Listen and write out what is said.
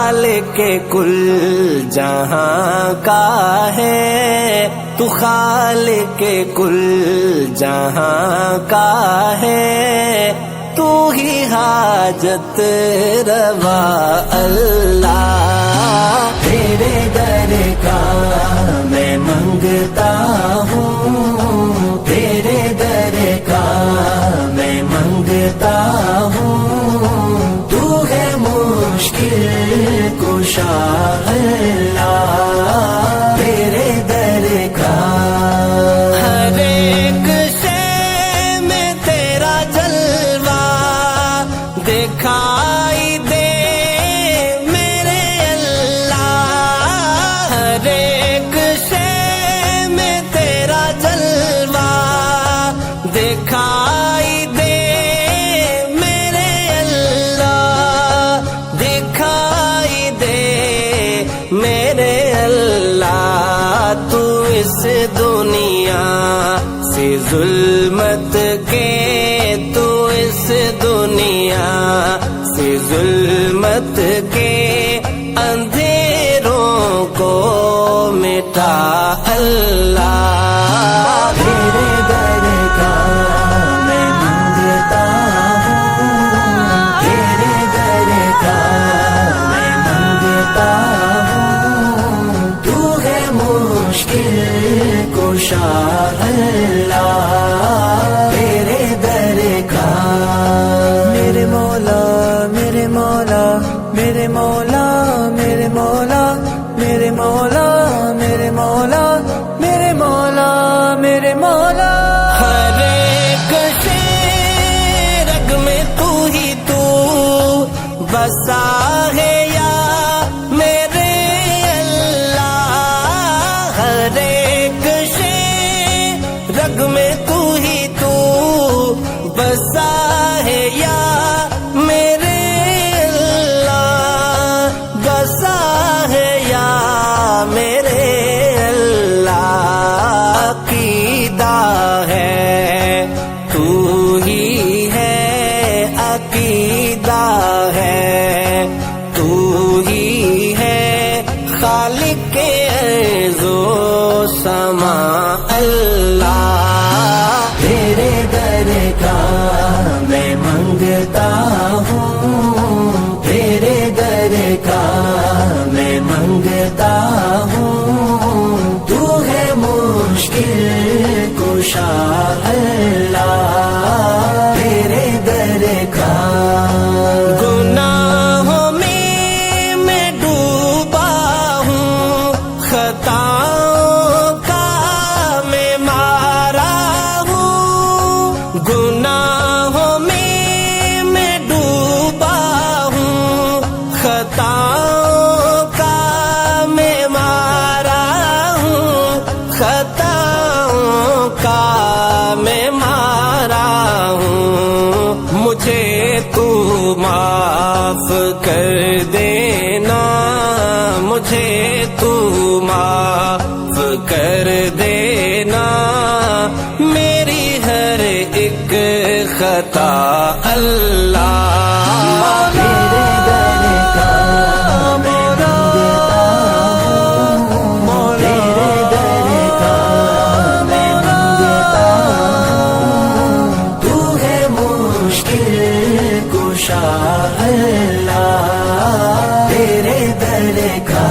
خالق کل جہاں کا ہے، تو خالق کل جہاں کا ہے، تو ہی حاجت روا اللہ۔ تیرے در کا میں منگتا ہوں، تیرے در کا میں منگتا ہوں، تو ہے مشکل کشا اللہ۔ تیرے در کا ہر ایک شے میں تیرا جلوہ دکھائی دے میرے اللہ، ہر ایک شے میں تیرا جلوہ دکھائی دے میرے اللہ، دکھائی دے میرے اللہ۔ تو اس دنیا سے ظلمت کے، تو اس دنیا سے ظلمت کے اندھیروں کو مٹا اللہ۔ تیرے در کا میں منگتا ہوں، تیرے در کا میں منگتا ہوں، تو ہے مشکل کشا اللہ۔ تیرے در کا میرے مولا، میرے مولا، میرے مولا، میرے مولا، میرے مولا، میرے مولا، میرے مولا، میرے مولا۔ ہر ایک شے رگ میں تو ہی تو بسا ہے یا میرے اللہ، ہر ایک شے رگ میں تو ہی تو بسا ہے یا میرے اللہ، بسا ہے یا میرے اللہ۔ عقیدہ ہے تو ہی ہے، عقیدہ ہے تو ہی ہے، خالق ارض و سما اللہ۔ تیرے در کا میں منگتا ہوں، تیرے در کا میں منگتا ہوں، تو ہے مشکل کشا اللہ۔ تیرے در کا گناہوں میں ڈوبا ہوں، خطاؤں کا میں مارا ہوں، گناہوں میں ڈوبا ہوں، خطاؤں کا میں مارا ہوں، خطاؤں کا میں مارا ہوں، مجھے تو معاف کر دینا، مجھے تو معاف کر دینا، میری ہر ایک خطا اللہ۔ تیرے در کا میں منگتا ہوں، تیرے در کا میں منگتا ہوں، تو ہے مشکل کشا اللہ۔ تیرے در کا